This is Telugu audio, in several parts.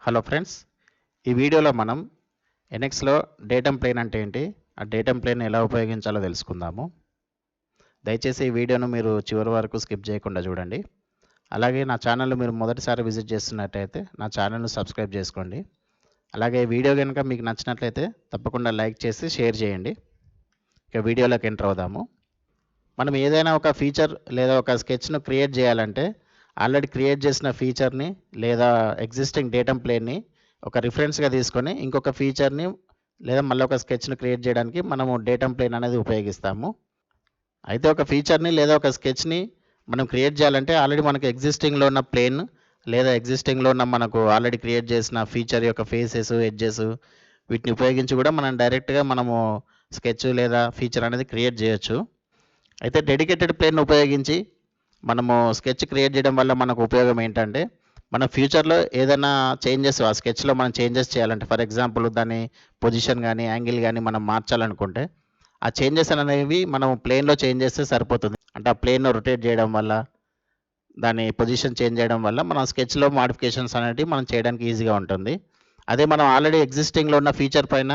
హలో ఫ్రెండ్స్, ఈ వీడియోలో మనం ఎన్ఎక్స్లో డేటమ్ ప్లేన్ అంటే ఏంటి, ఆ డేటమ్ ప్లేన్ ఎలా ఉపయోగించాలో తెలుసుకుందాము. దయచేసి ఈ వీడియోను మీరు చివరి వరకు స్కిప్ చేయకుండా చూడండి. అలాగే నా ఛానల్ మీరు మొదటిసారి విజిట్ చేస్తున్నట్టయితే నా ఛానల్ను సబ్స్క్రైబ్ చేసుకోండి. అలాగే ఈ వీడియో కనుక మీకు నచ్చినట్లయితే తప్పకుండా లైక్ చేసి షేర్ చేయండి. ఇక వీడియోలోకి ఎంటర్ అవుదాము. మనం ఏదైనా ఒక ఫీచర్ లేదా ఒక స్కెచ్ను క్రియేట్ చేయాలంటే ఆల్రెడీ క్రియేట్ చేసిన ఫీచర్ని లేదా ఎగ్జిస్టింగ్ డేటమ్ ప్లేన్ని ఒక రిఫరెన్స్గా తీసుకొని ఇంకొక ఫీచర్ని లేదా మళ్ళీ ఒక స్కెచ్ను క్రియేట్ చేయడానికి మనము డేటమ్ ప్లేన్ అనేది ఉపయోగిస్తాము. అయితే ఒక ఫీచర్ని లేదా ఒక స్కెచ్ని మనం క్రియేట్ చేయాలంటే ఆల్రెడీ మనకు ఎగ్జిస్టింగ్లో ఉన్న ప్లేన్ లేదా ఎగ్జిస్టింగ్లో ఉన్న మనకు ఆల్రెడీ క్రియేట్ చేసిన ఫీచర్ యొక్క ఫేసెస్, ఎడ్జెస్ వీటిని ఉపయోగించి కూడా మనం డైరెక్ట్గా మనము స్కెచ్ లేదా ఫీచర్ అనేది క్రియేట్ చేయొచ్చు. అయితే డెడికేటెడ్ ప్లేన్ ఉపయోగించి మనము స్కెచ్ క్రియేట్ చేయడం వల్ల మనకు ఉపయోగం ఏంటంటే, మన ఫ్యూచర్లో ఏదైనా చేంజెస్ ఆ స్కెచ్లో మనం చేంజెస్ చేయాలంటే, ఫర్ ఎగ్జాంపుల్ దాని పొజిషన్ కానీ యాంగిల్ కానీ మనం మార్చాలనుకుంటే ఆ చేంజెస్ అనేవి మనం ప్లేన్లో చేంజ్ చేస్తే సరిపోతుంది. అంటే ఆ ప్లేన్ను రొటేట్ చేయడం వల్ల, దాని పొజిషన్ చేంజ్ చేయడం వల్ల మన స్కెచ్లో మాడిఫికేషన్స్ అనేవి మనం చేయడానికి ఈజీగా ఉంటుంది. అదే మనం ఆల్రెడీ ఎగ్జిస్టింగ్లో ఉన్న ఫీచర్ పైన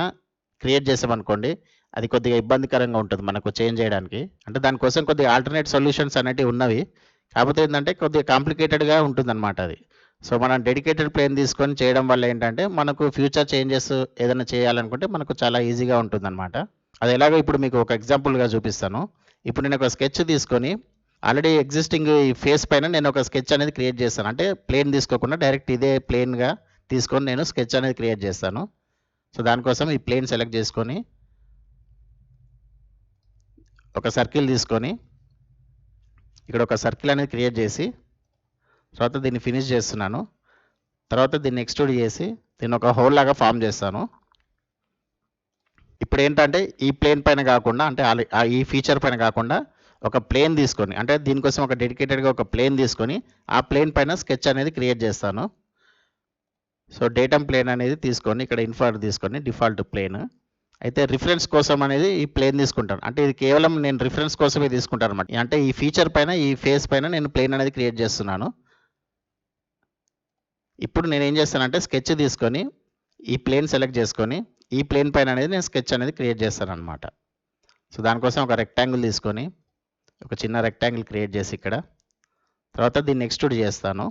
క్రియేట్ చేసామనుకోండి, అది కొద్దిగా ఇబ్బందికరంగా ఉంటుంది మనకు చేంజ్ చేయడానికి. అంటే దానికోసం కొద్దిగా ఆల్టర్నేట్ సొల్యూషన్స్ అనేటివి ఉన్నవి. కాకపోతే ఏంటంటే కొద్దిగా కాంప్లికేటెడ్గా ఉంటుందన్నమాట అది. సో మనం డెడికేటెడ్ ప్లేన్ తీసుకొని చేయడం వల్ల ఏంటంటే మనకు ఫ్యూచర్ చేంజెస్ ఏదైనా చేయాలనుకుంటే మనకు చాలా ఈజీగా ఉంటుందన్నమాట. అది ఎలాగో ఇప్పుడు మీకు ఒక ఎగ్జాంపుల్గా చూపిస్తాను. ఇప్పుడు నేను ఒక స్కెచ్ తీసుకొని ఆల్రెడీ ఎగ్జిస్టింగ్ ఈ ఫేస్ పైన నేను ఒక స్కెచ్ అనేది క్రియేట్ చేస్తాను. అంటే ప్లేన్ తీసుకోకుండా డైరెక్ట్ ఇదే ప్లేన్గా తీసుకొని నేను స్కెచ్ అనేది క్రియేట్ చేస్తాను. సో దానికోసం ఈ ప్లేన్ సెలెక్ట్ చేసుకొని ఒక సర్కిల్ తీసుకొని ఇక్కడ ఒక సర్కిల్ అనేది క్రియేట్ చేసి తర్వాత దీన్ని ఫినిష్ చేస్తున్నాను. తర్వాత దీన్ని ఎక్స్ట్రూడ్ చేసి దీన్ని ఒక హోల్ లాగా ఫామ్ చేస్తాను. ఇప్పుడు ఏంటంటే ఈ ప్లేన్ పైన కాకుండా అంటే ఈ ఫీచర్ పైన కాకుండా ఒక ప్లేన్ తీసుకొని అంటే దీనికోసం ఒక డెడికేటెడ్గా ఒక ప్లేన్ తీసుకొని ఆ ప్లేన్ పైన స్కెచ్ అనేది క్రియేట్ చేస్తాను. సో డేటమ్ ప్లేన్ అనేది తీసుకొని ఇక్కడ ఇన్ఫాల్ట్ తీసుకొని డిఫాల్ట్ ప్లేన్ అయితే రిఫరెన్స్ కోసం అనేది ఈ ప్లేన్ తీసుకుంటాను. అంటే ఇది కేవలం నేను రిఫరెన్స్ కోసమే తీసుకుంటాను అనమాట. అంటే ఈ ఫీచర్ పైన ఈ ఫేస్ పైన నేను ప్లేన్ అనేది క్రియేట్ చేస్తున్నాను. ఇప్పుడు నేను ఏం చేస్తానంటే స్కెచ్ తీసుకొని ఈ ప్లేన్ సెలెక్ట్ చేసుకొని ఈ ప్లేన్ పైన అనేది నేను స్కెచ్ అనేది క్రియేట్ చేస్తాను అనమాట. సో దానికోసం ఒక రెక్టాంగిల్ తీసుకొని ఒక చిన్న రెక్టాంగిల్ క్రియేట్ చేసి ఇక్కడ తర్వాత దీన్ని ఎక్స్ట్రూడ్ చేస్తాను.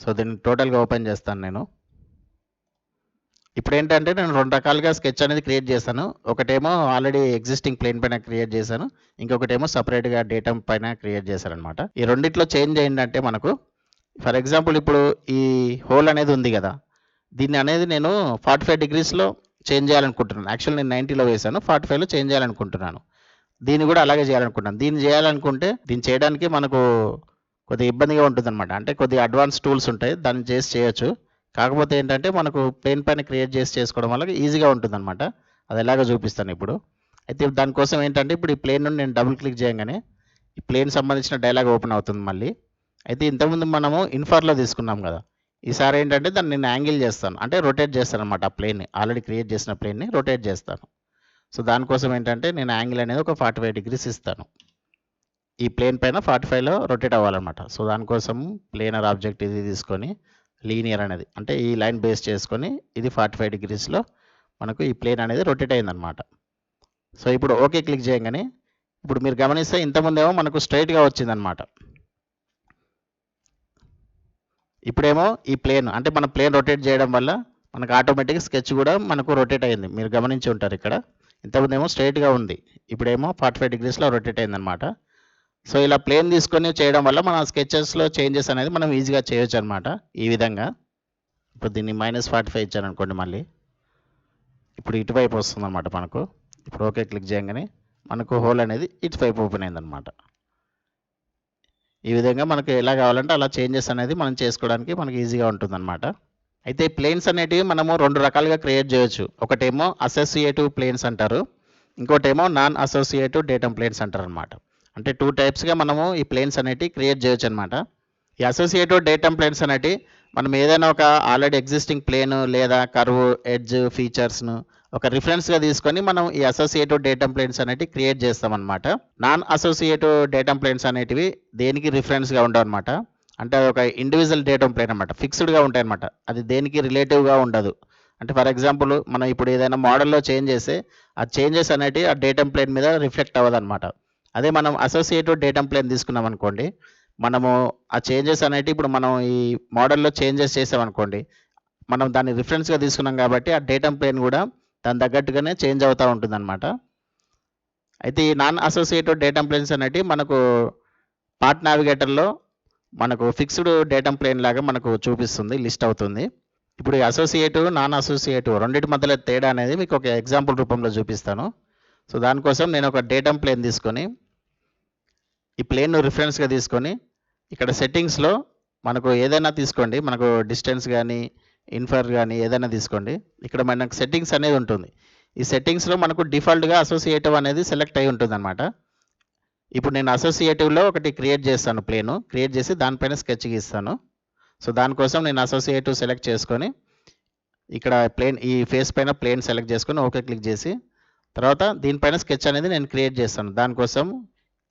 సో దీన్ని టోటల్గా ఓపెన్ చేస్తాను నేను. ఇప్పుడు ఏంటంటే నేను రెండు రకాలుగా స్కెచ్ అనేది క్రియేట్ చేశాను. ఒకటేమో ఆల్రెడీ ఎగ్జిస్టింగ్ ప్లేన్ పైన క్రియేట్ చేశాను, ఇంకొకటేమో సపరేట్గా డేటమ్ పైన క్రియేట్ చేశాను అనమాట. ఈ రెండిట్లో చేంజ్ ఏంటంటే మనకు ఫర్ ఎగ్జాంపుల్ ఇప్పుడు ఈ హోల్ అనేది ఉంది కదా, దీన్ని అనేది నేను 45 డిగ్రీస్లో చేంజ్ చేయాలనుకుంటున్నాను. యాక్చువల్ నేను 90లో వేశాను, 45లో చేంజ్ చేయాలనుకుంటున్నాను. దీన్ని కూడా అలాగే చేయాలనుకుంటున్నాను. దీన్ని చేయాలనుకుంటే దీన్ని చేయడానికి మనకు కొద్దిగా ఇబ్బందిగా ఉంటుందన్నమాట. అంటే కొద్దిగా అడ్వాన్స్ టూల్స్ ఉంటాయి, దాన్ని చేసి చేయొచ్చు. కాకపోతే ఏంటంటే మనకు ప్లేన్ పైన క్రియేట్ చేసి చేసుకోవడం వల్ల ఈజీగా ఉంటుందన్నమాట. అది ఎలాగో చూపిస్తాను ఇప్పుడు. అయితే దానికోసం ఏంటంటే ఇప్పుడు ఈ ప్లేన్ నుండి నేను డబుల్ క్లిక్ చేయగానే ఈ ప్లేన్ సంబంధించిన డైలాగ్ ఓపెన్ అవుతుంది మళ్ళీ. అయితే ఇంతకుముందు మనము ఇన్ఫార్లో తీసుకున్నాం కదా, ఈసారి ఏంటంటే దాన్ని నేను యాంగిల్ చేస్తాను, అంటే రొటేట్ చేస్తాను అనమాట. ఆ ప్లేన్ని ఆల్రెడీ క్రియేట్ చేసిన ప్లేన్ని రొటేట్ చేస్తాను. సో దానికోసం ఏంటంటే నేను యాంగిల్ అనేది ఒక 45 డిగ్రీస్ ఇస్తాను. ఈ ప్లేన్ పైన 45లో రొటేట్ అవ్వాలన్నమాట. సో దానికోసం ప్లేనర్ ఆబ్జెక్ట్ ఇది తీసుకొని లీనియర్ అనేది అంటే ఈ లైన్ బేస్ చేసుకొని ఇది 45 డిగ్రీస్లో మనకు ఈ ప్లేన్ అనేది రొటేట్ అయిందనమాట. సో ఇప్పుడు ఓకే క్లిక్ చేయగానే ఇప్పుడు మీరు గమనిస్తే ఇంతకుముందేమో మనకు స్ట్రైట్గా వచ్చిందనమాట. ఇప్పుడేమో ఈ ప్లేన్ అంటే మన ప్లేన్ రొటేట్ చేయడం వల్ల మనకు ఆటోమేటిక్గా స్కెచ్ కూడా మనకు రొటేట్ అయింది. మీరు గమనించి ఉంటారు ఇక్కడ ఇంతకుముందేమో స్ట్రైట్గా ఉంది, ఇప్పుడేమో 45 డిగ్రీస్లో రొటేట్ అయిందనమాట. సో ఇలా ప్లేన్ తీసుకొని చేయడం వల్ల మన స్కెచెస్లో చేంజెస్ అనేది మనం ఈజీగా చేయొచ్చు అనమాట. ఈ విధంగా ఇప్పుడు దీన్ని -45 ఇచ్చాను అనుకోండి, మళ్ళీ ఇప్పుడు ఇటువైపు వస్తుంది అనమాట మనకు. ఇప్పుడు ఓకే క్లిక్ చేయగానే మనకు హోల్ అనేది ఇటువైపు ఓపెన్ అయిందనమాట. ఈ విధంగా మనకు ఎలా కావాలంటే అలా చేంజెస్ అనేది మనం చేసుకోవడానికి మనకి ఈజీగా ఉంటుందన్నమాట. అయితే ప్లేన్స్ అనేటివి మనము రెండు రకాలుగా క్రియేట్ చేయొచ్చు. ఒకటేమో అసోసియేటివ్ ప్లేన్స్ అంటారు, ఇంకోటేమో నాన్ అసోసియేటివ్ డేటమ్ ప్లేన్స్ అంటారు అనమాట. అంటే 2 టైప్స్గా మనము ఈ ప్లేన్స్ అనేటివి క్రియేట్ చేయొచ్చు అనమాట. ఈ అసోసియేటివ్ డేటమ్ ప్లేన్స్ అనేటివి మనం ఏదైనా ఒక ఆల్రెడీ ఎగ్జిస్టింగ్ ప్లేన్ లేదా కర్వ్, ఎడ్జ్, ఫీచర్స్ను ఒక రిఫరెన్స్గా తీసుకొని మనం ఈ అసోసియేటివ్ డేటమ్ ప్లేన్స్ అనేటివి క్రియేట్ చేస్తామన్నమాట. నాన్ అసోసియేటివ్ డేటమ్ ప్లేన్స్ అనేటివి దేనికి రిఫరెన్స్గా ఉండవు అనమాట. అంటే అది ఒక ఇండివిజువల్ డేటమ్ ప్లేన్ అనమాట. ఫిక్స్డ్‌గా ఉంటాయన్నమాట. అది దేనికి రిలేటివ్‌గా ఉండదు. అంటే ఫర్ ఎగ్జాంపుల్ మనం ఇప్పుడు ఏదైనా మోడల్‌లో చేంజ్ చేస్తే ఆ చేంజెస్ అనేటివి ఆ డేటమ్ ప్లేన్ మీద రిఫ్లెక్ట్ అవ్వదన్నమాట. అదే మనం అసోసియేటివ్ డేటమ్ ప్లేన్ తీసుకున్నాం అనుకోండి, మనము ఆ చేంజెస్ అనేటివి ఇప్పుడు మనం ఈ మోడల్‌లో చేంజెస్ చేసామనుకోండి, మనం దాన్ని రిఫరెన్స్‌గా తీసుకున్నాం కాబట్టి ఆ డేటమ్ ప్లేన్ కూడా దాని తగ్గట్టుగానే చేంజ్ అవుతా ఉంటుందన్నమాట. అయితే ఈ నాన్ అసోసియేటివ్ డేటమ్ ప్లేన్స్ అనేటివి మనకు పార్ట్ నావిగేటర్‌లో మనకు ఫిక్స్డ్ డేటమ్ ప్లేన్ లాగా మనకు చూపిస్తుంది, లిస్ట్ అవుతుంది. ఇప్పుడు ఈ అసోసియేటివ్, నాన్ అసోసియేటివ్ రెండిటి మధ్యలో తేడా అనేది మీకు ఒక ఎగ్జాంపుల్ రూపంలో చూపిస్తాను. సో దానికోసం నేను ఒక డేటమ్ ప్లేన్ తీసుకొని ఈ ప్లేన్‌ను రిఫరెన్స్‌గా తీసుకొని ఇక్కడ సెట్టింగ్స్‌లో మనకు ఏదైనా తీసుకోండి. మనకు డిస్టెన్స్ గానీ, ఇన్ఫర్ గానీ ఏదైనా తీసుకోండి. ఇక్కడ మనకు సెట్టింగ్స్ అనేది ఉంటుంది. ఈ సెట్టింగ్స్‌లో మనకు డిఫాల్ట్‌గా అసోసియేటివ్ అనేది సెలెక్ట్ అయి ఉంటుందన్నమాట. ఇప్పుడు నేను అసోసియేటివ్‌లో ఒకటి క్రియేట్ చేస్తాను ప్లేను. క్రియేట్ చేసి దానిపైన స్కెచ్ గీస్తాను. సో దానికోసం నేను అసోసియేటివ్ సెలెక్ట్ చేసుకొని ఇక్కడ ప్లేన్ ఈ ఫేస్ పైన ప్లేన్ సెలెక్ట్ చేసుకొని ఓకే క్లిక్ చేసి తర్వాత దీనిపైన స్కెచ్ అనేది నేను క్రియేట్ చేస్తాను. దానికోసం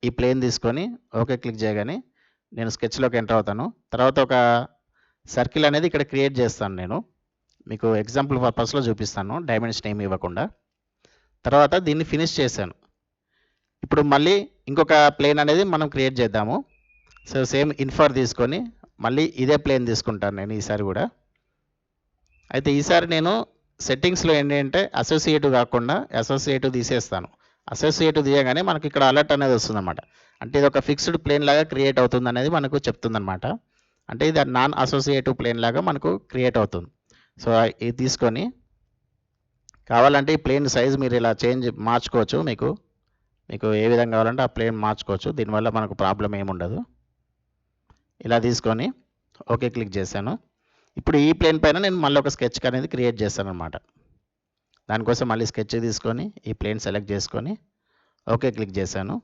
ఈ ప్లేన్ తీసుకొని ఓకే క్లిక్ చేయగానే నేను స్కెచ్‌లోకి ఎంటర్ అవుతాను. తర్వాత ఒక సర్కిల్ అనేది ఇక్కడ క్రియేట్ చేస్తాను నేను. మీకు ఎగ్జాంపుల్ పర్పస్‌లో చూపిస్తాను డైమెన్షన్ ఏమి ఇవ్వకుండా. తర్వాత దీన్ని ఫినిష్ చేశాను. ఇప్పుడు మళ్ళీ ఇంకొక ప్లేన్ అనేది మనం క్రియేట్ చేద్దాము. సో సేమ్ ఇన్ఫర్ తీసుకొని మళ్ళీ ఇదే ప్లేన్ తీసుకుంటాను నేను ఈసారి కూడా. అయితే ఈసారి నేను సెట్టింగ్స్‌లో ఏంటంటే అసోసియేటివ్ కాకుండా అసోసియేటివ్ తీసేస్తాను. అసోసియేటివ్ తీయగానే మనకి ఇక్కడ అలర్ట్ అనేది వస్తుందన్నమాట. అంటే ఇది ఒక ఫిక్స్డ్ ప్లేన్ లాగా క్రియేట్ అవుతుందనేది మనకు చెప్తుందన్నమాట. అంటే ఇది నాన్ అసోసియేటివ్ ప్లేన్ లాగా మనకు క్రియేట్ అవుతుంది. సో ఇది తీసుకొని కావాలంటే ఈ ప్లేన్ సైజ్ మీరు ఇలా మార్చుకోవచ్చు. మీకు ఏ విధంగా కావాలంటే ఆ ప్లేన్ మార్చుకోవచ్చు. దీనివల్ల మనకు ప్రాబ్లం ఏముండదు. ఇలా తీసుకొని ఓకే క్లిక్ చేశాను. ఇప్పుడు ఈ ప్లేన్ పైన నేను మళ్ళీ ఒక స్కెచ్ అనేది క్రియేట్ చేస్తాను అనమాట. దానికోసం మళ్ళీ స్కెచ్ తీసుకొని ఈ ప్లేన్ సెలెక్ట్ చేసుకొని ఓకే క్లిక్ చేశాను.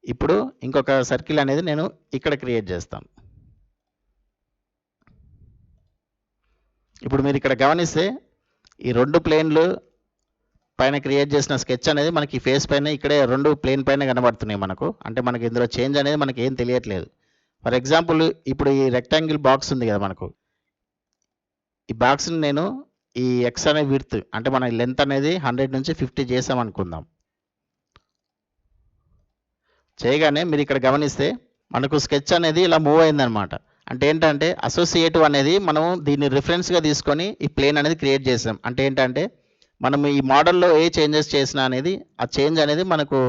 ఇప్పుడు ఇంకొక సర్కిల్ అనేది నేను ఇక్కడ క్రియేట్ చేస్తాను. ఇప్పుడు మీరు ఇక్కడ గమనిస్తే ఈ రెండు ప్లేన్లు పైన క్రియేట్ చేసిన స్కెచ్ అనేది మనకి ఫేస్ పైన ఇక్కడే రెండు ప్లేన్ పైన కనబడుతున్నాయి మనకు. అంటే మనకి ఇందులో చేంజ్ అనేది మనకి ఏం తెలియట్లేదు. ఫర్ ఎగ్జాంపుల్ ఇప్పుడు ఈ రెక్టాంగిల్ బాక్స్ ఉంది కదా మనకు. ఈ బాక్స్‌ని నేను ఈ ఎక్స్ అనే విడ్త్ అంటే మన లెంత్ అనేది 100 నుంచి 50 చేసామనుకుందాం. చేయగానే మీరు ఇక్కడ గమనిస్తే మనకు స్కెచ్ అనేది ఇలా మూవ్ అయిందనమాట. అంటే ఏంటంటే అసోసియేటివ్ అనేది మనం దీన్ని రిఫరెన్స్‌గా తీసుకొని ఈ ప్లేన్ అనేది క్రియేట్ చేసాం. అంటే ఏంటంటే మనం ఈ మోడల్‌లో ఏ చేంజెస్ చేసినా అనేది ఆ చేంజ్ అనేది మనకు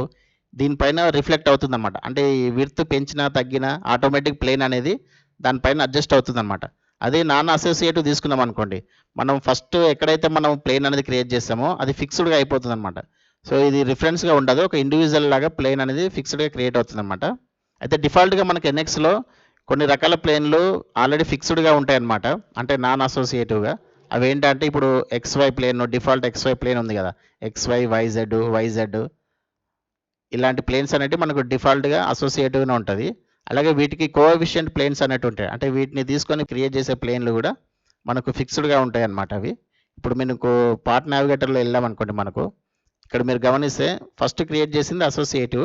దీనిపైన రిఫ్లెక్ట్ అవుతుందన్నమాట. అంటే ఈ విడ్త్ పెంచినా తగ్గినా ఆటోమేటిక్ ప్లేన్ అనేది దానిపైన అడ్జస్ట్ అవుతుందన్నమాట. అదే నాన్ అసోసియేటివ్ తీసుకున్నాం అనుకోండి, మనం ఫస్ట్ ఎక్కడైతే మనం ప్లేన్ అనేది క్రియేట్ చేసామో అది ఫిక్స్డ్‌గా అయిపోతుందన్నమాట. సో ఇది రిఫరెన్స్‌గా ఉండదు. ఒక ఇండివిజువల్ లాగా ప్లేన్ అనేది ఫిక్స్డ్‌గా క్రియేట్ అవుతుందన్నమాట. అయితే డిఫాల్ట్‌గా మనకి ఎన్ఎక్స్‌లో కొన్ని రకాల ప్లేన్లు ఆల్రెడీ ఫిక్స్డ్‌గా ఉంటాయన్నమాట. అంటే నాన్ అసోసియేటివ్‌గా. అవేంటంటే ఇప్పుడు x y plane, default x y plane ఉంది కదా! ఎక్స్‌వై, వైజెడ్, వైజెడ్ ఇలాంటి ప్లేన్స్ అనేటివి మనకు డిఫాల్ట్‌గా అసోసియేటివ్‌గానే ఉంటది. అలాగే వీటికి కోఎఫిషియంట్ ప్లేన్స్ అనేటివి ఉంటాయి. అంటే వీటిని తీసుకొని క్రియేట్ చేసే ప్లేన్లు కూడా మనకు ఫిక్స్డ్‌గా ఉంటాయన్నమాట అవి. ఇప్పుడు మీకు పార్ట్ నావిగేటర్‌లో వెళ్ళామనుకోండి మనకు. ఇక్కడ మీరు గమనిస్తే ఫస్ట్ క్రియేట్ చేసింది అసోసియేటివ్.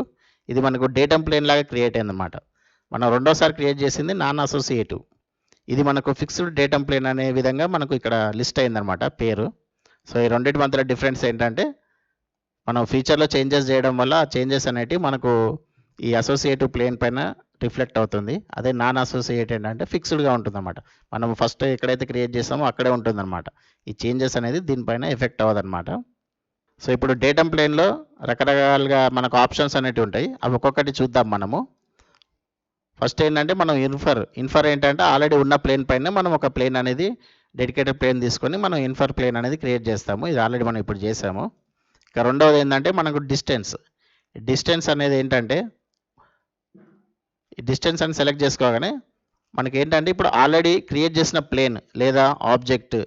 ఇది మనకు డేటమ్ ప్లేన్ లాగా క్రియేట్ అయిందన్నమాట. మనం రెండోసారి క్రియేట్ చేసింది నాన్ అసోసియేటివ్. ఇది మనకు ఫిక్స్డ్ డేటమ్ ప్లేన్ అనే విధంగా మనకు ఇక్కడ లిస్ట్ అయిందన్నమాట పేరు. సో ఈ రెండిటి మధ్యలో డిఫరెన్స్ ఏంటంటే మనం ఫ్యూచర్‌లో చేంజెస్ చేయడం వల్ల ఆ చేంజెస్ అనేటివి మనకు ఈ అసోసియేటివ్ ప్లేన్ పైన రిఫ్లెక్ట్ అవుతుంది. అదే నాన్ అసోసియేటెడ్ అంటే ఫిక్స్డ్‌గా ఉంటుందన్నమాట. మనం ఫస్ట్ ఎక్కడైతే క్రియేట్ చేసామో అక్కడే ఉంటుందన్నమాట. ఈ చేంజెస్ అనేది దీనిపైన ఎఫెక్ట్ అవ్వదన్నమాట. సో ఇప్పుడు డేటమ్ ప్లేన్‌లో రకరకాలుగా మనకు ఆప్షన్స్ అనేటివి ఉంటాయి. అవి ఒక్కొక్కటి చూద్దాం మనము. ఫస్ట్ ఏంటంటే మనం ఇన్ఫర్ ఏంటంటే ఆల్రెడీ ఉన్న ప్లేన్ పైన మనం ఒక ప్లేన్ అనేది డెడికేటెడ్ ప్లేన్ తీసుకొని మనం ఇన్ఫర్ ప్లేన్ అనేది క్రియేట్ చేస్తాము. ఇది ఆల్రెడీ మనం ఇప్పుడు చేసాము. ఇక రెండవది ఏంటంటే మనకు డిస్టెన్స్ అనేది ఏంటంటే ఈ డిస్టెన్స్ అని సెలెక్ట్ చేసుకోగానే మనకి ఏంటంటే ఇప్పుడు ఆల్రెడీ క్రియేట్ చేసిన ప్లేన్ లేదా ఆబ్జెక్ట్,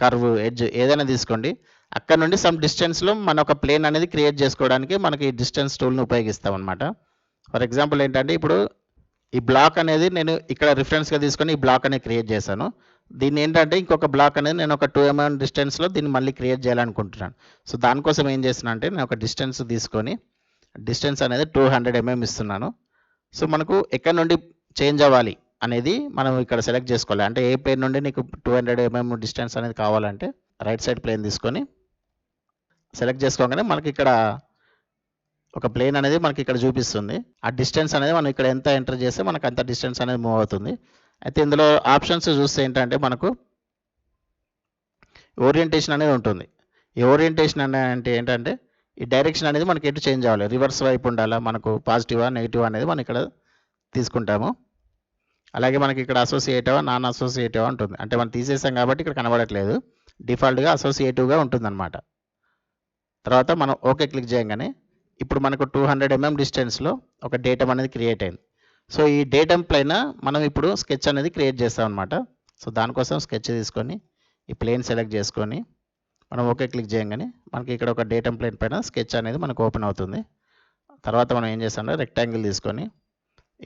కర్వ్, ఎడ్జ్ ఏదైనా తీసుకోండి. అక్కడ నుండి సమ్ డిస్టెన్స్‌లో మన ఒక ప్లేన్ అనేది క్రియేట్ చేసుకోవడానికి మనకి డిస్టెన్స్ టూల్‌ని ఉపయోగిస్తాం అనమాట. ఫర్ ఎగ్జాంపుల్ ఏంటంటే ఇప్పుడు ఈ బ్లాక్ అనేది నేను ఇక్కడ రిఫరెన్స్‌గా తీసుకొని ఈ బ్లాక్ అనేది క్రియేట్ చేశాను. దీన్ని ఏంటంటే ఇంకొక బ్లాక్ అనేది నేను ఒక 2 mm డిస్టెన్స్‌లో దీన్ని మళ్ళీ క్రియేట్ చేయాలనుకుంటున్నాను. సో దానికోసం ఏం చేస్తున్నా అంటే నేను ఒక డిస్టెన్స్ తీసుకొని డిస్టెన్స్ అనేది 200 mm ఇస్తున్నాను. సో మనకు ఎక్కడి నుండి చేంజ్ అవ్వాలి అనేది మనం ఇక్కడ సెలెక్ట్ చేసుకోవాలి. అంటే ఏ ప్లేన్ నుండి నీకు 200 mm డిస్టెన్స్ అనేది కావాలంటే రైట్ సైడ్ ప్లేన్ తీసుకొని సెలెక్ట్ చేసుకోగానే మనకి ఇక్కడ ఒక ప్లేన్ అనేది మనకి ఇక్కడ చూపిస్తుంది. ఆ డిస్టెన్స్ అనేది మనం ఇక్కడ ఎంత ఎంటర్ చేస్తే మనకు అంత డిస్టెన్స్ అనేది మూవ్ అవుతుంది. అయితే ఇందులో ఆప్షన్స్ చూస్తే ఏంటంటే మనకు ఓరియంటేషన్ అనేది ఉంటుంది. ఈ ఓరియంటేషన్ అంటే ఏంటంటే ఈ డైరెక్షన్ అనేది మనకి ఎటు చేంజ్ అవ్వాలి, రివర్స్ వైపు ఉండాలా, మనకు పాజిటివా నెగిటివ్ అనేది మనం ఇక్కడ తీసుకుంటాము. అలాగే మనకి ఇక్కడ అసోసియేటివా నాన్ అసోసియేటివా ఉంటుంది. అంటే మనం తీసేసాం కాబట్టి ఇక్కడ కనబడట్లేదు, డిఫాల్ట్గా అసోసియేటివ్గా ఉంటుందన్నమాట. తర్వాత మనం ఓకే క్లిక్ చేయగానే ఇప్పుడు మనకు 200 mm డిస్టెన్స్లో ఒక డేటమ్ అనేది క్రియేట్ అయింది. సో ఈ డేటమ్ పైన మనం ఇప్పుడు స్కెచ్ అనేది క్రియేట్ చేస్తాం అనమాట. సో దానికోసం స్కెచ్ తీసుకొని ఈ ప్లేన్ సెలెక్ట్ చేసుకొని మనం ఓకే క్లిక్ చేయగానే మనకి ఇక్కడ ఒక డేటమ్ ప్లేన్ పైన స్కెచ్ అనేది మనకు ఓపెన్ అవుతుంది. తర్వాత మనం ఏం చేస్తామంటే రెక్టాంగిల్ తీసుకొని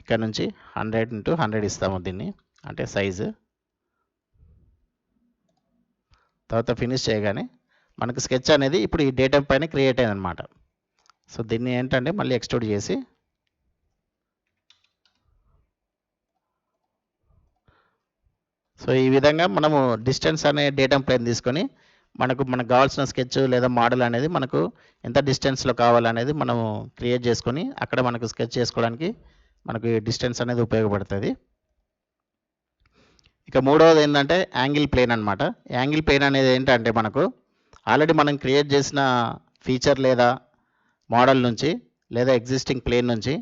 ఇక్కడ నుంచి 100x100 ఇస్తాము దీన్ని, అంటే సైజు. తర్వాత ఫినిష్ చేయగానే మనకు స్కెచ్ అనేది ఇప్పుడు ఈ డేటమ్ పైన క్రియేట్ అయిందనమాట. సో దీన్ని ఏంటంటే మళ్ళీ ఎక్స్ట్రూడ్ చేసి సో ఈ విధంగా మనము డిస్టెన్స్ అనే డేటమ్ ప్లేన్ తీసుకొని మనకు కావాల్సిన స్కెచ్ లేదా మోడల్ అనేది మనకు ఎంత డిస్టెన్స్లో కావాలనేది మనము క్రియేట్ చేసుకొని అక్కడ మనకు స్కెచ్ చేసుకోవడానికి మనకు డిస్టెన్స్ అనేది ఉపయోగపడుతుంది. ఇక మూడవది ఏంటంటే యాంగిల్ ప్లేన్ అనమాట. యాంగిల్ ప్లేన్ అనేది ఏంటంటే మనకు ఆల్రెడీ మనం క్రియేట్ చేసిన ఫీచర్ లేదా మోడల్ నుంచి లేదా ఎగ్జిస్టింగ్ ప్లేన్ నుంచి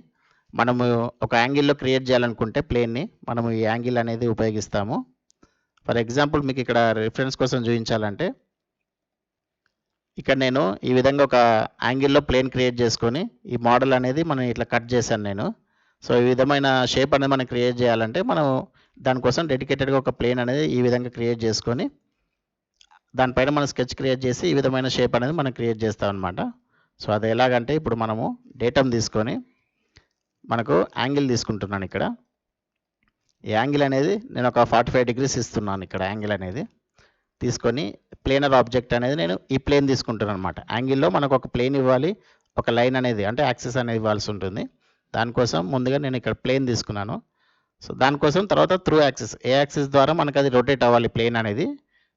మనము ఒక యాంగిల్లో క్రియేట్ చేయాలనుకుంటే ప్లేన్ని మనము ఈ యాంగిల్ అనేది ఉపయోగిస్తాము. ఫర్ ఎగ్జాంపుల్ మీకు ఇక్కడ రిఫరెన్స్ కోసం చూపించాలంటే ఇక్కడ నేను ఈ విధంగా ఒక యాంగిల్లో ప్లేన్ క్రియేట్ చేసుకొని ఈ మోడల్ అనేది మనం ఇట్లా కట్ చేశాను నేను. సో ఈ విధమైన షేప్ అనేది మనం క్రియేట్ చేయాలంటే మనం దానికోసం డెడికేటెడ్గా ఒక ప్లేన్ అనేది ఈ విధంగా క్రియేట్ చేసుకొని దానిపైన మనం స్కెచ్ క్రియేట్ చేసి ఈ విధమైన షేప్ అనేది మనం క్రియేట్ చేస్తాం అనమాట. సో అది ఎలాగంటే ఇప్పుడు మనము డేటమ్ తీసుకొని మనకు యాంగిల్ తీసుకుంటున్నాను. ఇక్కడ ఈ యాంగిల్ అనేది నేను ఒక 45 degrees ఇస్తున్నాను. ఇక్కడ యాంగిల్ అనేది తీసుకొని ప్లేనర్ ఆబ్జెక్ట్ అనేది నేను ఈ ప్లేన్ తీసుకుంటున్నాను అనమాట. యాంగిల్లో మనకు ఒక ప్లేన్ ఇవ్వాలి, ఒక లైన్ అనేది అంటే యాక్సిస్ అనేది ఇవ్వాల్సి ఉంటుంది. దానికోసం ముందుగా నేను ఇక్కడ ప్లేన్ తీసుకున్నాను. సో దానికోసం తర్వాత త్రూ యాక్సిస్, ఏ యాక్సిస్ ద్వారా మనకు అది రొటేట్ అవ్వాలి ప్లేన్ అనేది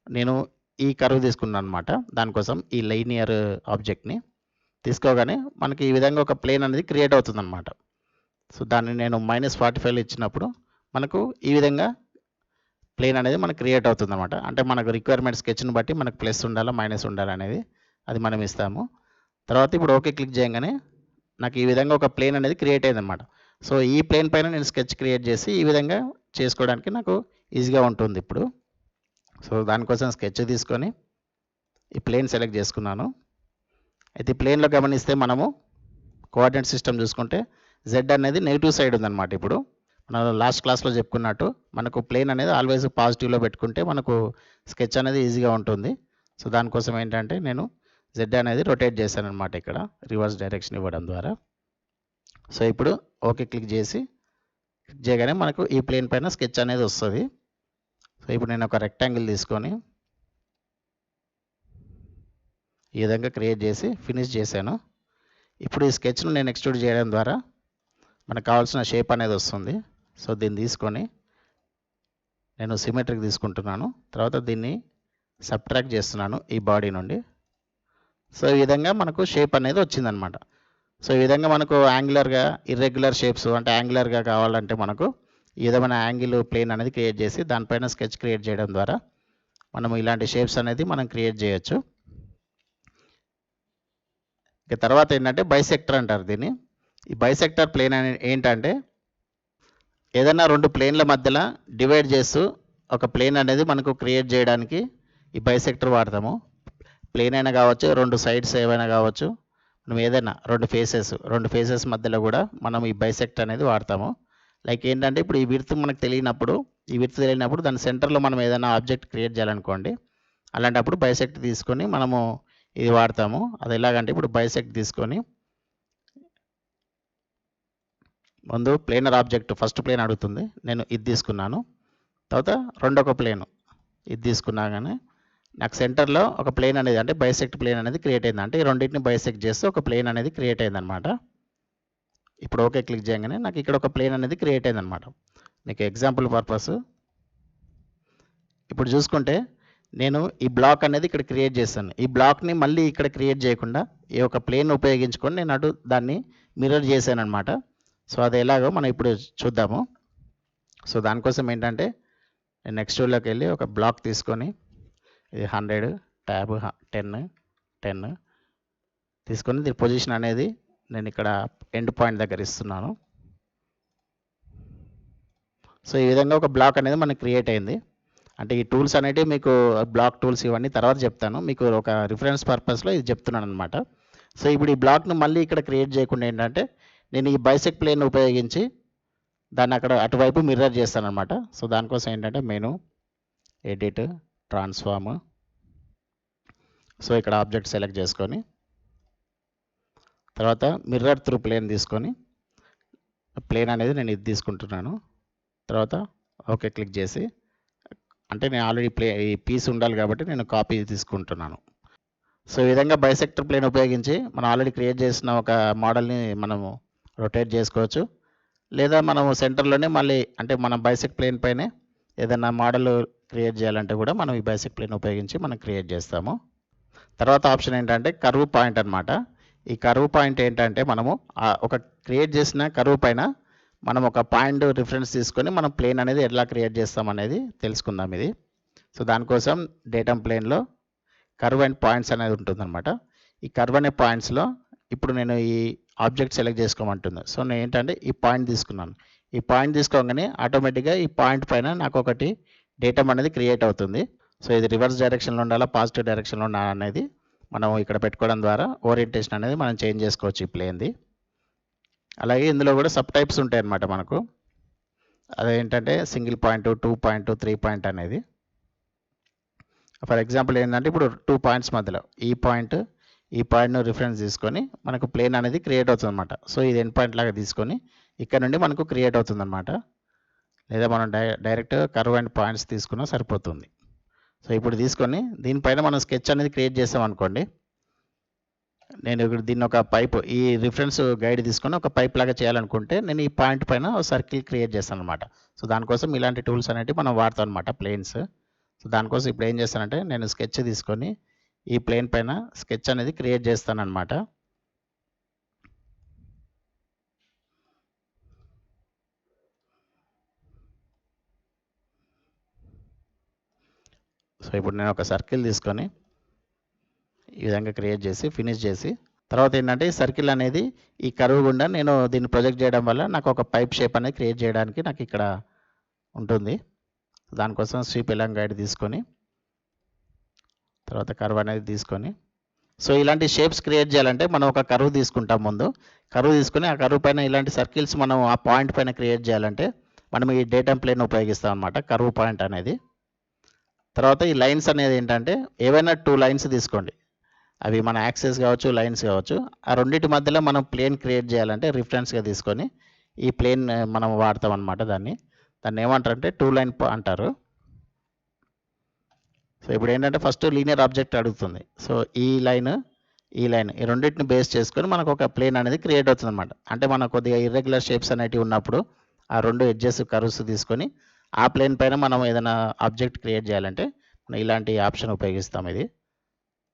నేను ఈ కర్వ్ తీసుకున్నాను అనమాట. దానికోసం ఈ లైనియర్ ఆబ్జెక్ట్ని తీసుకోగానే మనకి ఈ విధంగా ఒక ప్లేన్ అనేది క్రియేట్ అవుతుంది అనమాట. సో దాన్ని నేను -45 ఇచ్చినప్పుడు మనకు ఈ విధంగా ప్లేన్ అనేది మనకు క్రియేట్ అవుతుంది అనమాట. అంటే మనకు రిక్వైర్మెంట్ స్కెచ్ని బట్టి మనకు ప్లస్ ఉండాలా మైనస్ ఉండాలా అనేది అది మనం ఇస్తాము. తర్వాత ఇప్పుడు ఓకే క్లిక్ చేయగానే నాకు ఈ విధంగా ఒక ప్లేన్ అనేది క్రియేట్ అయింది అనమాట. సో ఈ ప్లేన్ పైన నేను స్కెచ్ క్రియేట్ చేసి ఈ విధంగా చేసుకోవడానికి నాకు ఈజీగా ఉంటుంది ఇప్పుడు. సో దానికోసం స్కెచ్ తీసుకొని ఈ ప్లేన్ సెలెక్ట్ చేసుకున్నాను. అయితే ఈ ప్లేన్లో గమనిస్తే మనము కోఆర్డినేట్ సిస్టమ్ చూసుకుంటే జెడ్ అనేది నెగిటివ్ సైడ్ ఉందన్నమాట. ఇప్పుడు మనం లాస్ట్ క్లాస్లో చెప్పుకున్నట్టు మనకు ప్లేన్ అనేది ఆల్వేస్ పాజిటివ్లో పెట్టుకుంటే మనకు స్కెచ్ అనేది ఈజీగా ఉంటుంది. సో దానికోసం ఏంటంటే నేను జెడ్ అనేది రొటేట్ చేశాను అనమాట, ఇక్కడ రివర్స్ డైరెక్షన్ ఇవ్వడం ద్వారా. సో ఇప్పుడు ఓకే క్లిక్ చేయగానే మనకు ఈ ప్లేన్ పైన స్కెచ్ అనేది వస్తుంది. సో ఇప్పుడు నేను ఒక రెక్టాంగిల్ తీసుకొని ఈ విధంగా క్రియేట్ చేసి ఫినిష్ చేశాను. ఇప్పుడు ఈ స్కెచ్ను నేను ఎక్స్ట్రూడ్ చేయడం ద్వారా మనకు కావాల్సిన షేప్ అనేది వస్తుంది. సో దీన్ని తీసుకొని నేను సిమెట్రిక్ తీసుకుంటున్నాను. తర్వాత దీన్ని సబ్ట్రాక్ట్ చేస్తున్నాను ఈ బాడీ నుండి. సో ఈ విధంగా మనకు షేప్ అనేది వచ్చిందనమాట. సో ఈ విధంగా మనకు యాంగులర్గా ఇర్రెగ్యులర్ షేప్స్ అంటే యాంగులర్గా కావాలంటే మనకు ఈ విధమైన యాంగిల్ ప్లేన్ అనేది క్రియేట్ చేసి దానిపైన స్కెచ్ క్రియేట్ చేయడం ద్వారా మనం ఇలాంటి షేప్స్ అనేది మనం క్రియేట్ చేయొచ్చు. ఇక తర్వాత ఏంటంటే బైసెక్టర్ అంటారు దీన్ని. ఈ బైసెక్టర్ ప్లేన్ అనేది ఏంటంటే ఏదైనా రెండు ప్లేన్ల మధ్యలో డివైడ్ చేస్తూ ఒక ప్లేన్ అనేది మనకు క్రియేట్ చేయడానికి ఈ బైసెక్టర్ వాడతాము. ప్లేన్ అయినా కావచ్చు, రెండు సైడ్స్ ఏవైనా కావచ్చు, మనం ఏదైనా రెండు ఫేసెస్ మధ్యలో కూడా మనం ఈ బైసెక్టర్ అనేది వాడతాము. లైక్ ఏంటంటే ఇప్పుడు ఈ విడ్త్ మనకు తెలియనప్పుడు దాని సెంటర్లో మనం ఏదైనా ఆబ్జెక్ట్ క్రియేట్ చేయాలనుకోండి, అలాంటప్పుడు బైసెక్ట్ తీసుకొని మనము ఇది వాడతాము. అది ఎలాగంటే ఇప్పుడు బైసెక్ట్ తీసుకొని ముందు ప్లేనర్ ఆబ్జెక్ట్ ఫస్ట్ ప్లేన్ అడుగుతుంది, నేను ఇది తీసుకున్నాను. తర్వాత రెండొక ప్లేన్ ఇది తీసుకున్నాగానే నాకు సెంటర్లో ఒక ప్లేన్ అనేది అంటే బైసెక్ట్ ప్లేన్ అనేది క్రియేట్ అయింది. అంటే ఈ రెండింటిని బైసెక్ట్ చేస్తే ఒక ప్లేన్ అనేది క్రియేట్ అయిందనమాట. ఇప్పుడు ఓకే క్లిక్ చేయగానే నాకు ఇక్కడ ఒక ప్లేన్ అనేది క్రియేట్ అయిందనమాట. మీకు ఎగ్జాంపుల్ పర్పస్ ఇప్పుడు చూసుకుంటే నేను ఈ బ్లాక్ అనేది ఇక్కడ క్రియేట్ చేశాను. ఈ బ్లాక్ని మళ్ళీ ఇక్కడ క్రియేట్ చేయకుండా ఈ ఒక ప్లేన్ ఉపయోగించుకొని నేను అటు దాన్ని మిర్రర్ చేశాను అనమాట. సో అది ఎలాగో మనం ఇప్పుడు చూద్దాము. సో దానికోసం ఏంటంటే నేను నెక్స్ట్ టూల్లోకి వెళ్ళి ఒక బ్లాక్ తీసుకొని ఇది 100 ట్యాబ్ 10 తీసుకొని దీని పొజిషన్ అనేది నేను ఇక్కడ ఎండ్ పాయింట్ దగ్గర ఇస్తున్నాను. సో ఈ విధంగా ఒక బ్లాక్ అనేది మనకి క్రియేట్ అయింది. అంటే ఈ టూల్స్ అనేటివి మీకు బ్లాక్ టూల్స్ ఇవన్నీ తర్వాత చెప్తాను, మీకు ఒక రిఫరెన్స్ పర్పస్లో ఇది చెప్తున్నాను అనమాట. సో ఇప్పుడు ఈ బ్లాక్ను మళ్ళీ ఇక్కడ క్రియేట్ చేయకుండా ఏంటంటే నేను ఈ బైసెక్ట్ ప్లేన్ ఉపయోగించి దాన్ని అక్కడ అటువైపు మిర్రర్ చేస్తాను అనమాట. సో దానికోసం ఏంటంటే మెను, ఎడిట్, ట్రాన్స్ఫార్మ్, సో ఇక్కడ ఆబ్జెక్ట్ సెలెక్ట్ చేసుకొని తర్వాత మిర్రర్ త్రూ ప్లేన్ తీసుకొని ప్లేన్ అనేది నేను ఇది తీసుకుంటున్నాను. తర్వాత ఓకే క్లిక్ చేసి, అంటే నేను ఆల్రెడీ ఈ పీస్ ఉండాలి కాబట్టి నేను కాపీ తీసుకుంటున్నాను. సో ఈ విధంగా బైసెక్టర్ ప్లేన్ ఉపయోగించి మనం ఆల్రెడీ క్రియేట్ చేసిన ఒక మోడల్ని మనము రొటేట్ చేసుకోవచ్చు, లేదా మనము సెంటర్లోనే మళ్ళీ అంటే మనం బైసెక్ట్ ప్లేన్ పైనే ఏదైనా మోడల్ క్రియేట్ చేయాలంటే కూడా మనం ఈ బైసెక్ట్ ప్లేన్ ఉపయోగించి మనం క్రియేట్ చేస్తాము. తర్వాత ఆప్షన్ ఏంటంటే కర్వ్ పాయింట్ అనమాట. ఈ కర్వ్ పాయింట్ ఏంటంటే మనము ఒక క్రియేట్ చేసిన కర్వ్ పైన మనం ఒక పాయింట్ రిఫరెన్స్ తీసుకొని మనం ప్లేన్ అనేది ఎలా క్రియేట్ చేస్తాం అనేది తెలుసుకుందాం ఇది. సో దానికోసం డేటమ్ ప్లేన్లో కర్వ్ అండ్ పాయింట్స్ అనేది ఉంటుందన్నమాట. ఈ కర్వ్ అనే పాయింట్స్లో ఇప్పుడు నేను ఈ ఆబ్జెక్ట్ సెలెక్ట్ చేసుకోమంటుంది. సో నేను ఏంటంటే ఈ పాయింట్ తీసుకున్నాను. ఈ పాయింట్ తీసుకోగానే ఆటోమేటిక్గా ఈ పాయింట్ పైన నాకు ఒకటి డేటమ్ అనేది క్రియేట్ అవుతుంది. సో ఇది రివర్స్ డైరెక్షన్లో ఉండాలా, పాజిటివ్ డైరెక్షన్లో ఉండాలా అనేది మనం ఇక్కడ పెట్టుకోవడం ద్వారా ఓరియంటేషన్ అనేది మనం చేంజ్ చేసుకోవచ్చు ఈ ప్లేన్ది. అలాగే ఇందులో కూడా సబ్ టైప్స్ ఉంటాయి అన్నమాట మనకు. అదేంటంటే సింగిల్ పాయింట్, 2 పాయింట్, 3 పాయింట్ అనేది. ఫర్ ఎగ్జాంపుల్ ఏంటంటే ఇప్పుడు 2 పాయింట్స్ మధ్యలో ఈ పాయింట్ను రిఫరెన్స్ తీసుకొని మనకు ప్లేన్ అనేది క్రియేట్ అవుతుంది అనమాట. సో ఇది ఎండ్ పాయింట్ లాగా తీసుకొని ఇక్కడ నుండి మనకు క్రియేట్ అవుతుంది అనమాట. లేదా మనం డైరెక్ట్ కర్వ్ అండ్ పాయింట్స్ తీసుకున్నా సరిపోతుంది. సో ఇప్పుడు తీసుకొని దీనిపైన మనం స్కెచ్ అనేది క్రియేట్ చేసాం అనుకోండి. నేను ఇక్కడ దీన్ని ఒక పైప్, ఈ రిఫరెన్స్ గైడ్ తీసుకొని ఒక పైప్ లాగా చేయాలనుకుంటే నేను ఈ పాయింట్ పైన ఒక సర్కిల్ క్రియేట్ చేస్తాను అనమాట. సో దానికోసం ఇలాంటి టూల్స్ అనేవి మనం వాడతాం అనమాట, ప్లేన్స్. సో దానికోసం ఇప్పుడు ఏం చేస్తానంటే నేను స్కెచ్ తీసుకొని ఈ ప్లేన్ పైన స్కెచ్ అనేది క్రియేట్ చేస్తాను అనమాట. సో ఇప్పుడు నేను ఒక సర్కిల్ తీసుకొని ఈ విధంగా క్రియేట్ చేసి ఫినిష్ చేసి తర్వాత ఏంటంటే సర్కిల్ అనేది ఈ కర్వ్ గుండా నేను దీన్ని ప్రొజెక్ట్ చేయడం వల్ల నాకు ఒక పైప్ షేప్ అనేది క్రియేట్ చేయడానికి నాకు ఇక్కడ ఉంటుంది. దానికోసం స్వీప్ ఎలాంగ్ గైడ్ తీసుకొని తర్వాత కర్వ్ అనేది తీసుకొని, సో ఇలాంటి షేప్స్ క్రియేట్ చేయాలంటే మనం ఒక కర్వ్ తీసుకుంటాం. ముందు కర్వ్ తీసుకొని ఆ కర్వ్ పైన ఇలాంటి సర్కిల్స్ మనం ఆ పాయింట్ పైన క్రియేట్ చేయాలంటే మనం ఈ డేటమ్ ప్లేన్ ఉపయోగిస్తాం అనమాట, కర్వ్ పాయింట్ అనేది. తర్వాత ఈ లైన్స్ అనేది ఏంటంటే ఏవైనా 2 లైన్స్ తీసుకోండి, అవి మన యాక్సెస్ కావచ్చు, లైన్స్ కావచ్చు. ఆ రెండింటి మధ్యలో మనం ప్లేన్ క్రియేట్ చేయాలంటే రిఫరెన్స్గా తీసుకొని ఈ ప్లేన్ మనం వాడతాం అనమాట. దాన్ని ఏమంటారంటే 2 లైన్ అంటారు. సో ఇప్పుడు ఏంటంటే ఫస్ట్ లీనియర్ ఆబ్జెక్ట్ అడుగుతుంది. సో ఈ లైన్ ఈ రెండింటిని బేస్ చేసుకొని మనకు ఒక ప్లేన్ అనేది క్రియేట్ అవుతుంది అనమాట. అంటే మనకు కొద్దిగా ఇర్రెగ్యులర్ షేప్స్ అనేటివి ఉన్నప్పుడు ఆ 2 ఎడ్జెస్ కర్వ్స్ తీసుకొని ఆ ప్లేన్ పైన మనం ఏదైనా ఆబ్జెక్ట్ క్రియేట్ చేయాలంటే మనం ఇలాంటి ఆప్షన్ ఉపయోగిస్తాం ఇది.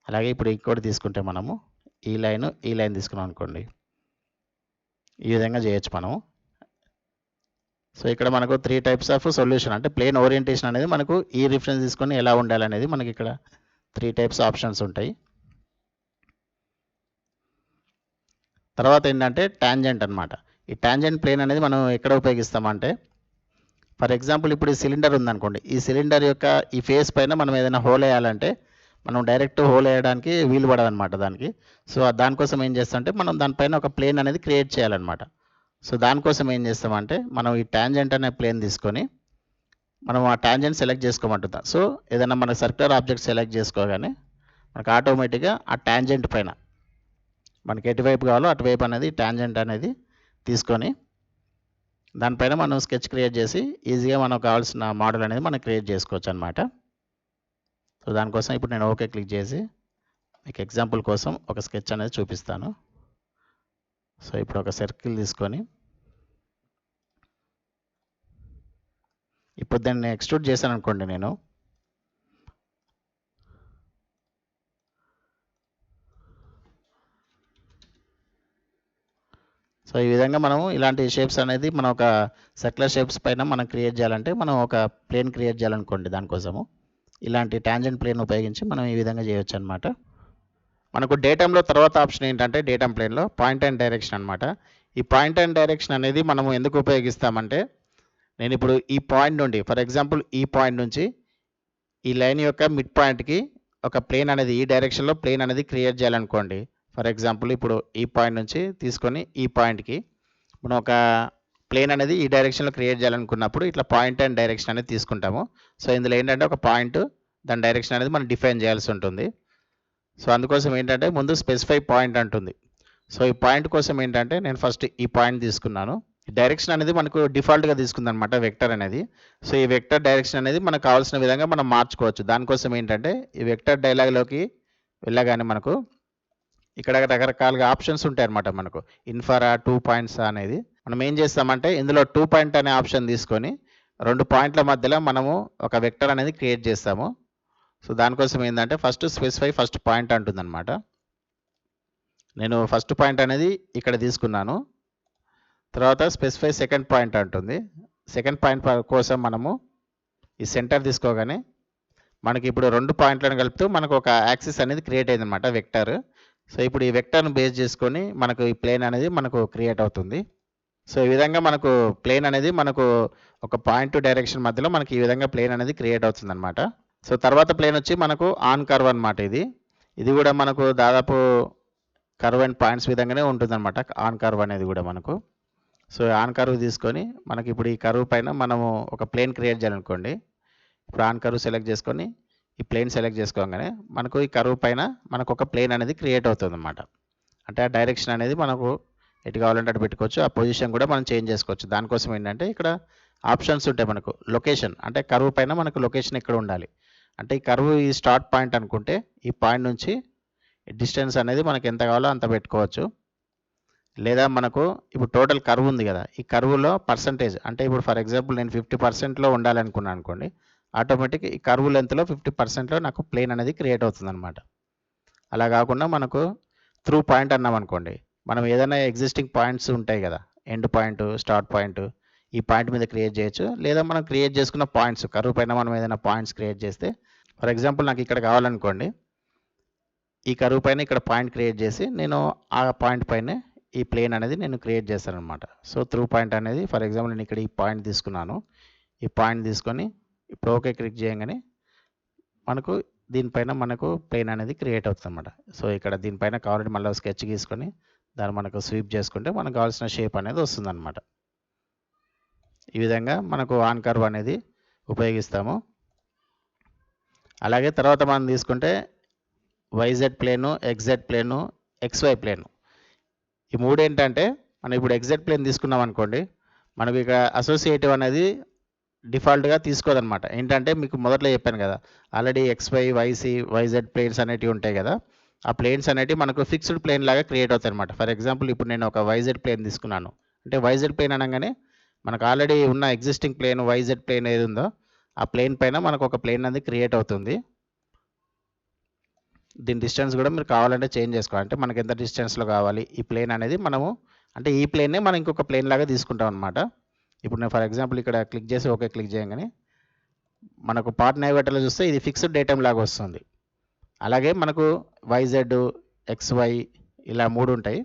అలాగే ఇప్పుడు ఇంకోటి తీసుకుంటే మనము ఈ లైన్ తీసుకున్నాం అనుకోండి, ఈ విధంగా చేయొచ్చు మనము. సో ఇక్కడ మనకు 3 టైప్స్ ఆఫ్ సొల్యూషన్, అంటే ప్లేన్ ఓరియంటేషన్ అనేది మనకు ఈ రిఫరెన్స్ తీసుకొని ఎలా ఉండాలనేది మనకి ఇక్కడ 3 టైప్స్ ఆప్షన్స్ ఉంటాయి. తర్వాత ఏంటంటే టాంజెంట్ అనమాట. ఈ టాంజెంట్ ప్లేన్ అనేది మనం ఎక్కడ ఉపయోగిస్తామంటే ఫర్ ఎగ్జాంపుల్ ఇప్పుడు ఈ సిలిండర్ ఉందనుకోండి, ఈ సిలిండర్ యొక్క ఈ ఫేస్ పైన మనం ఏదైనా హోల్ వేయాలంటే మనం డైరెక్ట్ హోల్ వేయడానికి వీలు పడదనమాట దానికి. సో దానికోసం ఏం చేస్తామంటే మనం దానిపైన ఒక ప్లేన్ అనేది క్రియేట్ చేయాలన్నమాట. సో దానికోసం ఏం చేస్తామంటే మనం ఈ టాంజెంట్ అనే ప్లేన్ తీసుకొని మనం ఆ టాంజెంట్ సెలెక్ట్ చేసుకోమంటుందా. సో ఏదైనా మన సర్క్యులర్ ఆబ్జెక్ట్ సెలెక్ట్ చేసుకోగానే మనకు ఆటోమేటిక్గా ఆ టాంజెంట్ పైన మనకి ఎటువైపు కావాలో అటువైపు అనేది టాంజెంట్ అనేది తీసుకొని దానిపైన మనం స్కెచ్ క్రియేట్ చేసి ఈజీగా మనకు కావాల్సిన మోడల్ అనేది మనం క్రియేట్ చేసుకోవచ్చు అనమాట. సో దానికోసం ఇప్పుడు నేను ఓకే క్లిక్ చేసి మీకు ఎగ్జాంపుల్ కోసం ఒక స్కెచ్ అనేది చూపిస్తాను. సో ఇప్పుడు ఒక సర్కిల్ తీసుకొని ఇప్పుడు దాన్ని ఎక్స్ట్రూడ్ చేశాను అనుకోండి నేను. సో ఈ విధంగా మనము ఇలాంటి షేప్స్ అనేది మనం ఒక సర్క్యులర్ షేప్స్ పైన మనం క్రియేట్ చేయాలంటే మనం ఒక ప్లేన్ క్రియేట్ చేయాలనుకోండి, దానికోసము ఇలాంటి ట్యాంజెంట్ ప్లేన్ ఉపయోగించి మనం ఈ విధంగా చేయొచ్చు అనమాట. మనకు డేటంలో తర్వాత ఆప్షన్ ఏంటంటే డేటం ప్లేన్లో పాయింట్ అండ్ డైరెక్షన్ అనమాట. ఈ పాయింట్ అండ్ డైరెక్షన్ అనేది మనము ఎందుకు ఉపయోగిస్తామంటే, నేను ఇప్పుడు ఈ పాయింట్ నుండి ఫర్ ఎగ్జాంపుల్ ఈ పాయింట్ నుంచి ఈ లైన్ యొక్క మిడ్ పాయింట్కి ఒక ప్లేన్ అనేది ఈ డైరెక్షన్లో ప్లేన్ అనేది క్రియేట్ చేయాలనుకోండి. ఫర్ ఎగ్జాంపుల్ ఇప్పుడు ఈ పాయింట్ నుంచి తీసుకొని ఈ పాయింట్కి మనం ఒక ప్లేన్ అనేది ఈ డైరెక్షన్లో క్రియేట్ చేయాలనుకున్నప్పుడు ఇట్లా పాయింట్ అండ్ డైరెక్షన్ అనేది తీసుకుంటాము. సో ఇందులో ఏంటంటే ఒక పాయింట్, దాని డైరెక్షన్ అనేది మనం డిఫైన్ చేయాల్సి ఉంటుంది. సో అందుకోసం ఏంటంటే ముందు స్పెసిఫై పాయింట్ అంటుంది. సో ఈ పాయింట్ కోసం ఏంటంటే నేను ఫస్ట్ ఈ పాయింట్ తీసుకున్నాను. డైరెక్షన్ అనేది మనకు డిఫాల్ట్గా తీసుకుందనమాట వెక్టర్ అనేది. సో ఈ వెక్టర్ డైరెక్షన్ అనేది మనకు కావాల్సిన విధంగా మనం మార్చుకోవచ్చు. దానికోసం ఏంటంటే ఈ వెక్టర్ డైలాగ్లోకి వెళ్ళగానే మనకు ఇక్కడ రకరకాలుగా ఆప్షన్స్ ఉంటాయి అన్నమాట. మనకు ఇన్ఫరా 2 పాయింట్స్ అనేది మనం ఏం చేస్తామంటే ఇందులో 2 పాయింట్ అనే ఆప్షన్ తీసుకొని 2 పాయింట్ల మధ్యలో మనము ఒక వెక్టర్ అనేది క్రియేట్ చేస్తాము. సో దానికోసం ఏంటంటే ఫస్ట్ స్పెసిఫై ఫస్ట్ పాయింట్ అంటుందన్నమాట. నేను ఫస్ట్ పాయింట్ అనేది ఇక్కడ తీసుకున్నాను. తర్వాత స్పెసిఫై సెకండ్ పాయింట్ అంటుంది. సెకండ్ పాయింట్ కోసం మనము ఈ సెంటర్ తీసుకోగానే మనకి ఇప్పుడు 2 పాయింట్లను కలుపుతూ మనకు ఒక యాక్సిస్ అనేది క్రియేట్ అయిందన్నమాట వెక్టర్. సో ఇప్పుడు ఈ వెక్టర్ను బేస్ చేసుకొని మనకు ఈ ప్లేన్ అనేది మనకు క్రియేట్ అవుతుంది. సో ఈ విధంగా మనకు ప్లేన్ అనేది మనకు ఒక పాయింట్ టు డైరెక్షన్ మధ్యలో మనకి ఈ విధంగా ప్లేన్ అనేది క్రియేట్ అవుతుందన్నమాట. సో తర్వాత ప్లేన్ వచ్చి మనకు ఆన్ కర్వ్ అనమాట. ఇది కూడా మనకు దాదాపు కర్వ్ అండ్ పాయింట్స్ విధంగానే ఉంటుందన్నమాట ఆన్ కర్వ్ అనేది కూడా మనకు. సో ఆన్ కర్వ్ తీసుకొని మనకి ఇప్పుడు ఈ కర్వ్ పైన మనము ఒక ప్లేన్ క్రియేట్ చేయాలనుకోండి. ఇప్పుడు ఆన్ కర్వ్ సెలెక్ట్ చేసుకొని ఈ ప్లేన్ సెలెక్ట్ చేసుకోగానే మనకు ఈ కర్వ్ పైన మనకు ఒక ప్లేన్ అనేది క్రియేట్ అవుతుందన్నమాట. అంటే ఆ డైరెక్షన్ అనేది మనకు ఎటు కావాలంటే అటు పెట్టుకోవచ్చు. ఆ పొజిషన్ కూడా మనం చేంజ్ చేసుకోవచ్చు. దానికోసం ఏంటంటే ఇక్కడ ఆప్షన్స్ ఉంటాయి మనకు. లొకేషన్ అంటే కర్వ్ పైన మనకు లొకేషన్ ఎక్కడ ఉండాలి అంటే ఈ కర్వ్ ఈ స్టార్ట్ పాయింట్ అనుకుంటే ఈ పాయింట్ నుంచి డిస్టెన్స్ అనేది మనకు ఎంత కావాలో అంత పెట్టుకోవచ్చు. లేదా మనకు ఇప్పుడు టోటల్ కర్వ్ ఉంది కదా, ఈ కర్వ్లో పర్సంటేజ్ అంటే ఇప్పుడు ఫర్ ఎగ్జాంపుల్ నేను 50%లో ఉండాలనుకున్నాను అనుకోండి, ఆటోమేటిక్ ఈ కర్వ్ లెంత్లో 50%లో నాకు ప్లేన్ అనేది క్రియేట్ అవుతుందన్నమాట. అలా కాకుండా మనకు త్రూ పాయింట్ అన్నాం అనుకోండి, మనం ఏదైనా ఎగ్జిస్టింగ్ పాయింట్స్ ఉంటాయి కదా, ఎండ్ పాయింట్, స్టార్ట్ పాయింట్, ఈ పాయింట్ మీద క్రియేట్ చేయొచ్చు. లేదా మనం క్రియేట్ చేసుకున్న పాయింట్స్ కర్వ్ పైన మనం ఏదైనా పాయింట్స్ క్రియేట్ చేస్తే ఫర్ ఎగ్జాంపుల్ నాకు ఇక్కడ కావాలనుకోండి, ఈ కర్వ్ పైన ఇక్కడ పాయింట్ క్రియేట్ చేసి నేను ఆ పాయింట్ పైనే ఈ ప్లేన్ అనేది నేను క్రియేట్ చేస్తాను అనమాట. సో త్రూ పాయింట్ అనేది ఫర్ ఎగ్జాంపుల్ నేను ఇక్కడ ఈ పాయింట్ తీసుకున్నాను. ఈ పాయింట్ తీసుకొని ఇప్పుడు ఓకే క్లిక్ చేయగానే మనకు దీనిపైన మనకు ప్లేన్ అనేది క్రియేట్ అవుతుంది అనమాట. సో ఇక్కడ దీనిపైన కావాలంటే మళ్ళీ స్కెచ్ గీసుకొని దాన్ని మనకు స్వీప్ చేసుకుంటే మనకు కావాల్సిన షేప్ అనేది వస్తుందన్నమాట. ఈ విధంగా మనకు ఆన్ కర్వ్ అనేది ఉపయోగిస్తాము. అలాగే తర్వాత మనం తీసుకుంటే y z plane, x z plane, x y plane, ఈ మూడు ఏంటంటే మనం ఇప్పుడు ఎగ్జెడ్ ప్లేన్ తీసుకున్నాం అనుకోండి, మనకు ఇక అసోసియేటివ్ అనేది డిఫాల్ట్గా తీసుకోదన్నమాట. ఏంటంటే మీకు మొదట్లో చెప్పాను కదా, already XY, YC, YZ planes అనేటివి ఉంటాయి కదా, ఆ ప్లేన్స్ అనేటివి మనకు ఫిక్స్డ్ ప్లేన్ లాగా క్రియేట్ అవుతాయి అనమాట. ఫర్ ఎగ్జాంపుల్ ఇప్పుడు నేను ఒక వైజెడ్ ప్లేన్ తీసుకున్నాను అంటే వైజెడ్ ప్లేన్ అనగానే మనకు ఆల్రెడీ ఉన్న ఎగ్జిస్టింగ్ ప్లేన్ వైజెడ్ ప్లేన్ ఏది ఉందో ఆ ప్లేన్ పైన మనకు ఒక ప్లేన్ అనేది క్రియేట్ అవుతుంది. దీని డిస్టెన్స్ కూడా మీరు కావాలంటే చేంజ్ చేసుకోవాలి. అంటే మనకి ఎంత డిస్టెన్స్లో కావాలి ఈ ప్లేన్ అనేది మనము, అంటే ఈ ప్లేన్నే మనం ఇంకొక ప్లేన్ లాగా తీసుకుంటాం అనమాట. ఇప్పుడు నేను ఫర్ ఎగ్జాంపుల్ ఇక్కడ క్లిక్ చేసి ఓకే క్లిక్ చేయగానే మనకు పార్ట్ నావిగేటర్లో చూస్తే ఇది ఫిక్స్డ్ డేటమ్ లాగా వస్తుంది. అలాగే మనకు వైజెడ్, ఎక్స్వై ఇలా మూడు ఉంటాయి.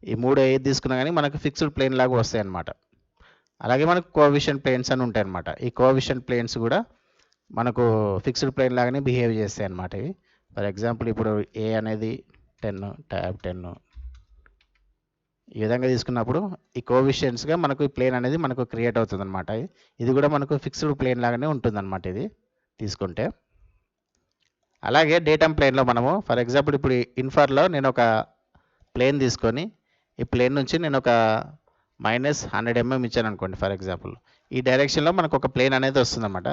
ఈ మూడు ఏది తీసుకున్నా కానీ మనకు ఫిక్స్డ్ ప్లేన్ లాగా వస్తాయి అన్నమాట. అలాగే మనకు కోవిషన్ ప్లేన్స్ అని ఉంటాయి అన్నమాట. ఈ కోవిషన్ ప్లేన్స్ కూడా మనకు ఫిక్స్డ్ ప్లేన్ లాగానే బిహేవ్ చేస్తాయి అన్నమాట. ఇవి ఫర్ ఎగ్జాంపుల్ ఇప్పుడు ఏ అనేది 10, ట్యాబ్ 10 ఈ విధంగా తీసుకున్నప్పుడు ఈ కోవిషియన్స్గా మనకు ఈ ప్లేన్ అనేది మనకు క్రియేట్ అవుతుంది అనమాట. ఇది కూడా మనకు ఫిక్స్డ్ ప్లేన్ లాగానే ఉంటుందన్నమాట ఇది తీసుకుంటే. అలాగే డేటమ్ ప్లేన్లో మనము ఫర్ ఎగ్జాంపుల్ ఇప్పుడు ఇన్ఫర్లో నేను ఒక ప్లేన్ తీసుకొని ఈ ప్లేన్ నుంచి నేను ఒక -100 mm ఇచ్చాను అనుకోండి ఫర్ ఎగ్జాంపుల్, ఈ డైరెక్షన్లో మనకు ఒక ప్లేన్ అనేది వస్తుందన్నమాట.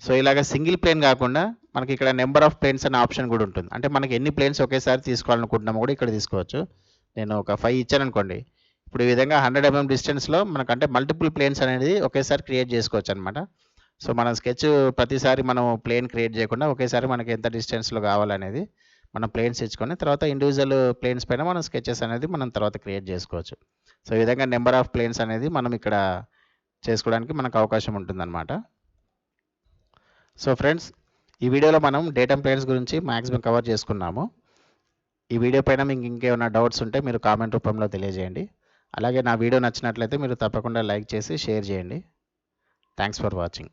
సో ఇలాగ సింగిల్ ప్లేన్ కాకుండా మనకి ఇక్కడ నెంబర్ ఆఫ్ ప్లేన్స్ అనే ఆప్షన్ కూడా ఉంటుంది. అంటే మనకి ఎన్ని ప్లేన్స్ ఒకేసారి తీసుకోవాలనుకుంటున్నామో కూడా ఇక్కడ తీసుకోవచ్చు. నేను ఒక 5 ఇచ్చాను అనుకోండి, ఇప్పుడు ఈ విధంగా 100 mm డిస్టెన్స్లో మనకంటే మల్టిపుల్ ప్లేన్స్ అనేది ఒకేసారి క్రియేట్ చేసుకోవచ్చు అనమాట. సో మనం స్కెచ్ ప్రతిసారి మనం ప్లేన్ క్రియేట్ చేయకుండా ఒకేసారి మనకి ఎంత డిస్టెన్స్లో కావాలనేది మనం ప్లేన్స్ ఇచ్చుకొని తర్వాత ఇండివిజువల్ ప్లేన్స్ పైన మనం స్కెచెస్ అనేది మనం తర్వాత క్రియేట్ చేసుకోవచ్చు. సో ఈ విధంగా నెంబర్ ఆఫ్ ప్లేన్స్ అనేది మనం ఇక్కడ చేసుకోవడానికి మనకు అవకాశం ఉంటుందన్నమాట. సో ఫ్రెండ్స్, ఈ వీడియోలో మనం డేటమ్ ప్లేన్స్ గురించి మ్యాక్సిమం కవర్ చేసుకున్నాము. ఈ వీడియో పైన మీకు ఇంకేమైనా డౌట్స్ ఉంటే మీరు కామెంట్ రూపంలో తెలియజేయండి. అలాగే నా వీడియో నచ్చినట్లయితే మీరు తప్పకుండా లైక్ చేసి షేర్ చేయండి. Thanks for watching.